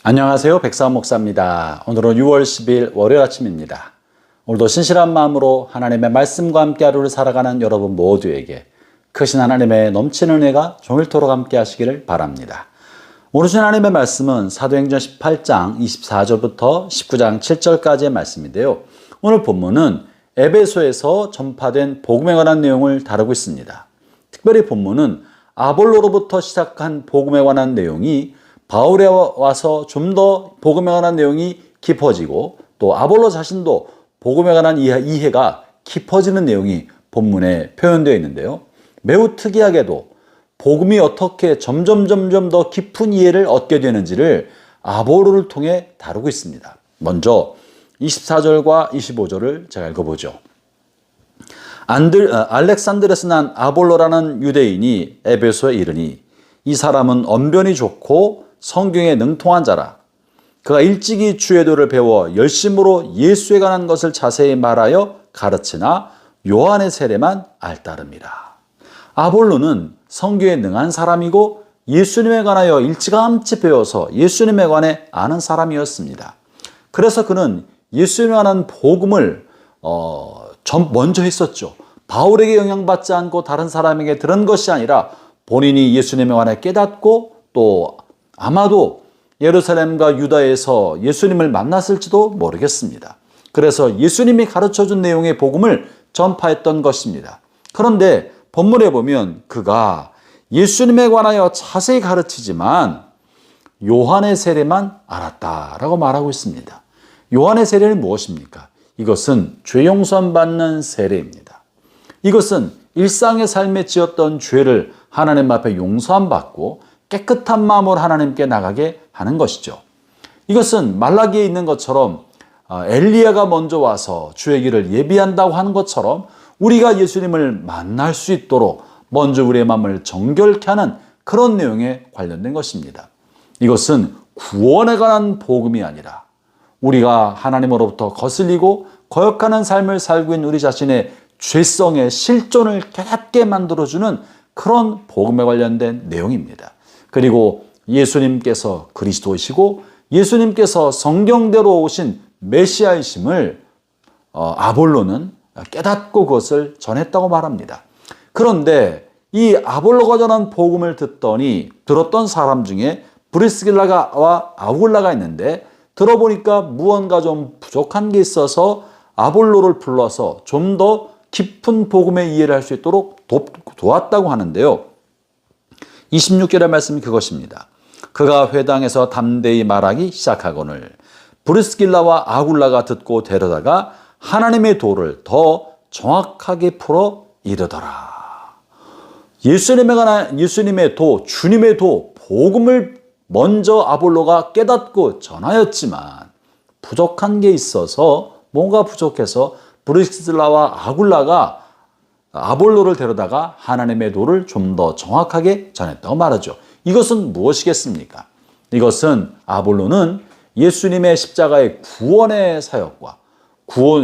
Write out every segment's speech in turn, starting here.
안녕하세요. 백사원 목사입니다. 오늘은 6월 10일 월요일 아침입니다. 오늘도 신실한 마음으로 하나님의 말씀과 함께 하루를 살아가는 여러분 모두에게 크신 하나님의 넘치는 은혜가 종일토록 함께 하시기를 바랍니다. 오늘 주신 하나님의 말씀은 사도행전 18장 24절부터 19장 7절까지의 말씀인데요. 오늘 본문은 에베소에서 전파된 복음에 관한 내용을 다루고 있습니다. 특별히 본문은 아볼로로부터 시작한 복음에 관한 내용이 바울에 와서 좀 더 복음에 관한 내용이 깊어지고 또 아볼로 자신도 복음에 관한 이해가 깊어지는 내용이 본문에 표현되어 있는데요. 매우 특이하게도 복음이 어떻게 점점 더 깊은 이해를 얻게 되는지를 아볼로를 통해 다루고 있습니다. 먼저 24절과 25절을 제가 읽어보죠. 알렉산드레스 난 아볼로라는 유대인이 에베소에 이르니 이 사람은 언변이 좋고 성경에 능통한 자라. 그가 일찍이 주의 도를 배워 열심으로 예수에 관한 것을 자세히 말하여 가르치나 요한의 세례만 알따름이라. 아볼로는 성경에 능한 사람이고 예수님에 관하여 일찌감치 배워서 예수님에 관해 아는 사람이었습니다. 그래서 그는 예수님에 관한 복음을 먼저 했었죠. 바울에게 영향받지 않고 다른 사람에게 들은 것이 아니라 본인이 예수님에 관해 깨닫고 또 아마도 예루살렘과 유다에서 예수님을 만났을지도 모르겠습니다. 그래서 예수님이 가르쳐준 내용의 복음을 전파했던 것입니다. 그런데 본문에 보면 그가 예수님에 관하여 자세히 가르치지만 요한의 세례만 알았다라고 말하고 있습니다. 요한의 세례는 무엇입니까? 이것은 죄 용서함 받는 세례입니다. 이것은 일상의 삶에 지었던 죄를 하나님 앞에 용서함 받고 깨끗한 마음으로 하나님께 나가게 하는 것이죠. 이것은 말라기에 있는 것처럼 엘리야가 먼저 와서 주의 길을 예비한다고 하는 것처럼 우리가 예수님을 만날 수 있도록 먼저 우리의 마음을 정결케 하는 그런 내용에 관련된 것입니다. 이것은 구원에 관한 복음이 아니라 우리가 하나님으로부터 거슬리고 거역하는 삶을 살고 있는 우리 자신의 죄성의 실존을 깨닫게 만들어주는 그런 복음에 관련된 내용입니다. 그리고 예수님께서 그리스도이시고 예수님께서 성경대로 오신 메시아이심을 아볼로는 깨닫고 그것을 전했다고 말합니다. 그런데 이 아볼로가 전한 복음을 들었던 사람 중에 브리스길라와 아굴라가 있는데 들어보니까 무언가 좀 부족한 게 있어서 아볼로를 불러서 좀 더 깊은 복음의 이해를 할 수 있도록 도왔다고 하는데요. 26절의 말씀이 그것입니다. 그가 회당에서 담대히 말하기 시작하거늘 브리스길라와 아굴라가 듣고 데려다가 하나님의 도를 더 정확하게 풀어 이르더라. 예수님의 도, 주님의 도, 복음을 먼저 아볼로가 깨닫고 전하였지만 부족한 게 있어서 뭔가 부족해서 브리스길라와 아굴라가 아볼로를 데려다가 하나님의 도를 좀 더 정확하게 전했다고 말하죠. 이것은 무엇이겠습니까? 이것은 아볼로는 예수님의 십자가의 구원의 사역과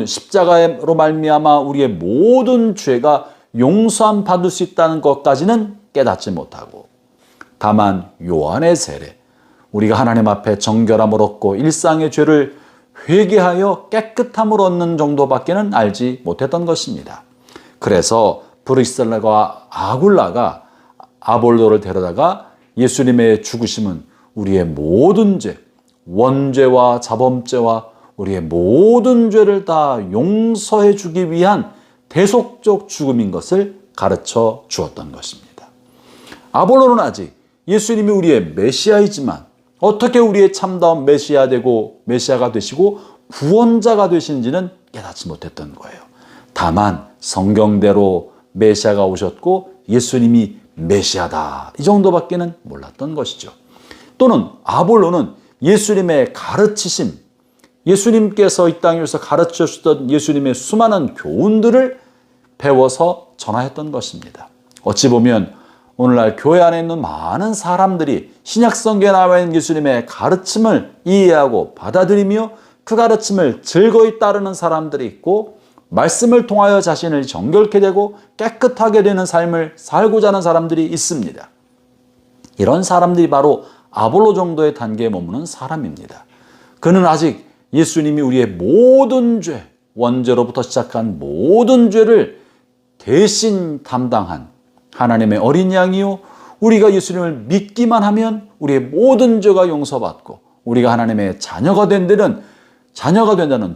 십자가로 말미암아 우리의 모든 죄가 용서함 받을 수 있다는 것까지는 깨닫지 못하고 다만 요한의 세례, 우리가 하나님 앞에 정결함을 얻고 일상의 죄를 회개하여 깨끗함을 얻는 정도밖에는 알지 못했던 것입니다. 그래서 브리스길라와 아굴라가 아볼로를 데려다가 예수님의 죽으심은 우리의 모든 죄, 원죄와 자범죄와 우리의 모든 죄를 다 용서해 주기 위한 대속적 죽음인 것을 가르쳐 주었던 것입니다. 아볼로는 아직 예수님이 우리의 메시아이지만 어떻게 우리의 참다운 메시아가 되시고 구원자가 되신지는 깨닫지 못했던 거예요. 다만 성경대로 메시아가 오셨고 예수님이 메시아다 이 정도밖에는 몰랐던 것이죠. 또는 아볼로는 예수님의 가르치심, 예수님께서 이 땅에 오셔서 가르쳐 주셨던 예수님의 수많은 교훈들을 배워서 전하였던 것입니다. 어찌 보면 오늘날 교회 안에 있는 많은 사람들이 신약성경에 나와 있는 예수님의 가르침을 이해하고 받아들이며 그 가르침을 즐거이 따르는 사람들이 있고 말씀을 통하여 자신을 정결케 되고 깨끗하게 되는 삶을 살고자 하는 사람들이 있습니다. 이런 사람들이 바로 아볼로 정도의 단계에 머무는 사람입니다. 그는 아직 예수님이 우리의 모든 죄, 원죄로부터 시작한 모든 죄를 대신 담당한 하나님의 어린 양이요, 우리가 예수님을 믿기만 하면 우리의 모든 죄가 용서받고 우리가 하나님의 자녀가 된다는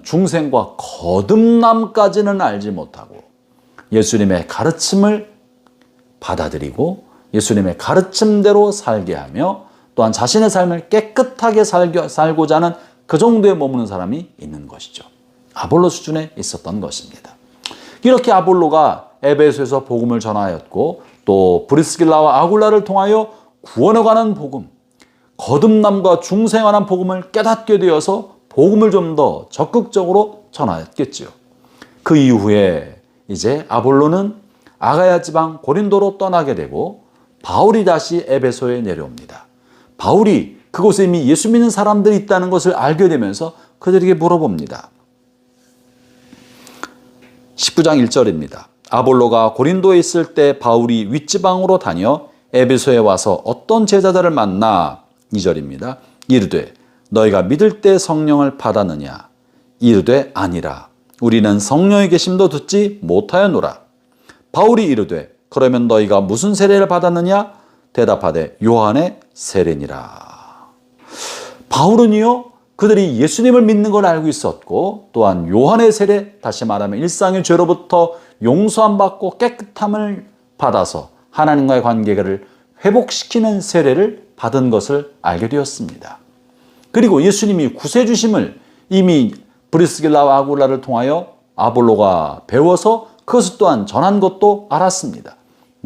중생과 거듭남까지는 알지 못하고 예수님의 가르침을 받아들이고 예수님의 가르침대로 살게 하며 또한 자신의 삶을 깨끗하게 살고자 하는 그 정도에 머무는 사람이 있는 것이죠. 아볼로 수준에 있었던 것입니다. 이렇게 아볼로가 에베소에서 복음을 전하였고 또 브리스길라와 아굴라를 통하여 구원에 관한 복음, 거듭남과 중생에 관한 복음을 깨닫게 되어서 복음을 좀 더 적극적으로 전하였겠지요. 그 이후에 이제 아볼로는 아가야 지방 고린도로 떠나게 되고 바울이 다시 에베소에 내려옵니다. 바울이 그곳에 이미 예수 믿는 사람들이 있다는 것을 알게 되면서 그들에게 물어봅니다. 19장 1절입니다. 아볼로가 고린도에 있을 때 바울이 윗지방으로 다녀 에베소에 와서 어떤 제자들을 만나 2절입니다. 이르되 너희가 믿을 때 성령을 받았느냐? 이르되 아니라 우리는 성령의 계심도 듣지 못하였노라. 바울이 이르되 그러면 너희가 무슨 세례를 받았느냐? 대답하되 요한의 세례니라. 바울은요, 그들이 예수님을 믿는 걸 알고 있었고 또한 요한의 세례, 다시 말하면 일상의 죄로부터 용서함 받고 깨끗함을 받아서 하나님과의 관계를 회복시키는 세례를 받은 것을 알게 되었습니다. 그리고 예수님이 구세주심을 이미 브리스길라와 아굴라를 통하여 아볼로가 배워서 그것 또한 전한 것도 알았습니다.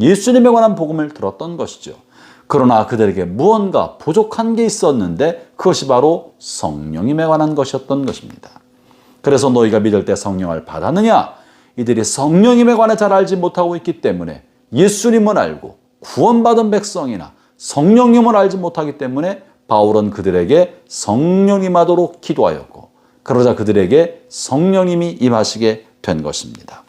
예수님에 관한 복음을 들었던 것이죠. 그러나 그들에게 무언가 부족한 게 있었는데 그것이 바로 성령님에 관한 것이었던 것입니다. 그래서 너희가 믿을 때 성령을 받았느냐? 이들이 성령님에 관해 잘 알지 못하고 있기 때문에 예수님을 알고 구원받은 백성이나 성령님을 알지 못하기 때문에 바울은 그들에게 성령님 하도록 기도하였고 그러자 그들에게 성령님이 임하시게 된 것입니다.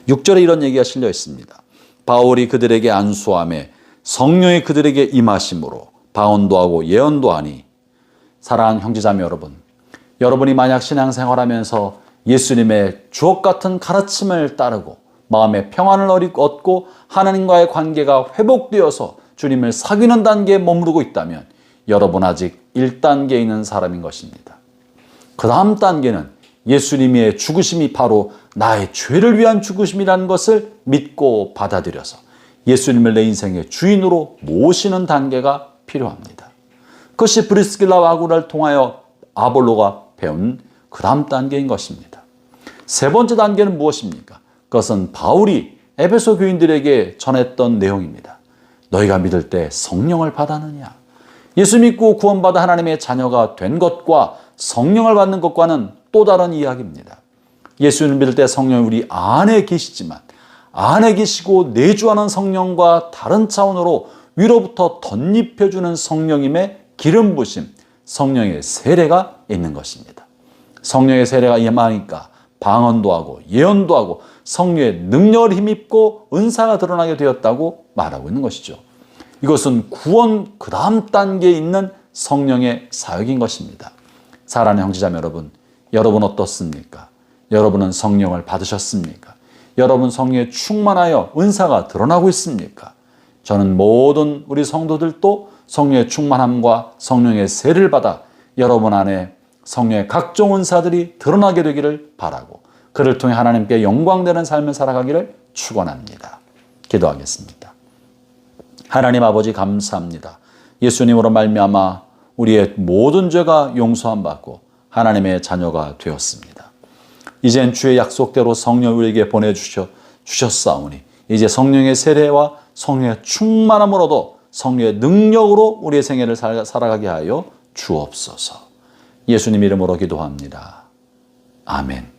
6절에 이런 얘기가 실려 있습니다. 바울이 그들에게 안수하매 성령이 그들에게 임하심으로 방언도 하고 예언도 하니. 사랑하는 형제자매 여러분, 여러분이 만약 신앙생활하면서 예수님의 주옥 같은 가르침을 따르고 마음의 평안을 얻고 하나님과의 관계가 회복되어서 주님을 사귀는 단계에 머무르고 있다면 여러분 아직 1단계에 있는 사람인 것입니다. 그 다음 단계는 예수님의 죽으심이 바로 나의 죄를 위한 죽으심이라는 것을 믿고 받아들여서 예수님을 내 인생의 주인으로 모시는 단계가 필요합니다. 그것이 브리스길라와 아굴라를 통하여 아볼로가 배운 그 다음 단계인 것입니다. 세 번째 단계는 무엇입니까? 그것은 바울이 에베소 교인들에게 전했던 내용입니다. 너희가 믿을 때 성령을 받았느냐? 예수 믿고 구원받아 하나님의 자녀가 된 것과 성령을 받는 것과는 또 다른 이야기입니다. 예수를 믿을 때 성령이 우리 안에 계시지만 안에 계시고 내주하는 성령과 다른 차원으로 위로부터 덧입혀주는 성령님의 기름 부심, 성령의 세례가 있는 것입니다. 성령의 세례가 임하니까 방언도 하고 예언도 하고 성령의 능력을 힘입고 은사가 드러나게 되었다고 말하고 있는 것이죠. 이것은 구원 그 다음 단계에 있는 성령의 사역인 것입니다. 사랑하는 형제자매 여러분, 여러분 어떻습니까? 여러분은 성령을 받으셨습니까? 여러분 성령에 충만하여 은사가 드러나고 있습니까? 저는 모든 우리 성도들도 성령의 충만함과 성령의 세례를 받아 여러분 안에 성령의 각종 은사들이 드러나게 되기를 바라고 그를 통해 하나님께 영광되는 삶을 살아가기를 축원합니다. 기도하겠습니다. 하나님 아버지 감사합니다. 예수님으로 말미암아 우리의 모든 죄가 용서함 받고 하나님의 자녀가 되었습니다. 이젠 주의 약속대로 성령 우리에게 보내주셨사오니 이제 성령의 세례와 성령의 충만함으로도 성령의 능력으로 우리의 생애를 살아가게 하여 주옵소서. 예수님 이름으로 기도합니다. 아멘.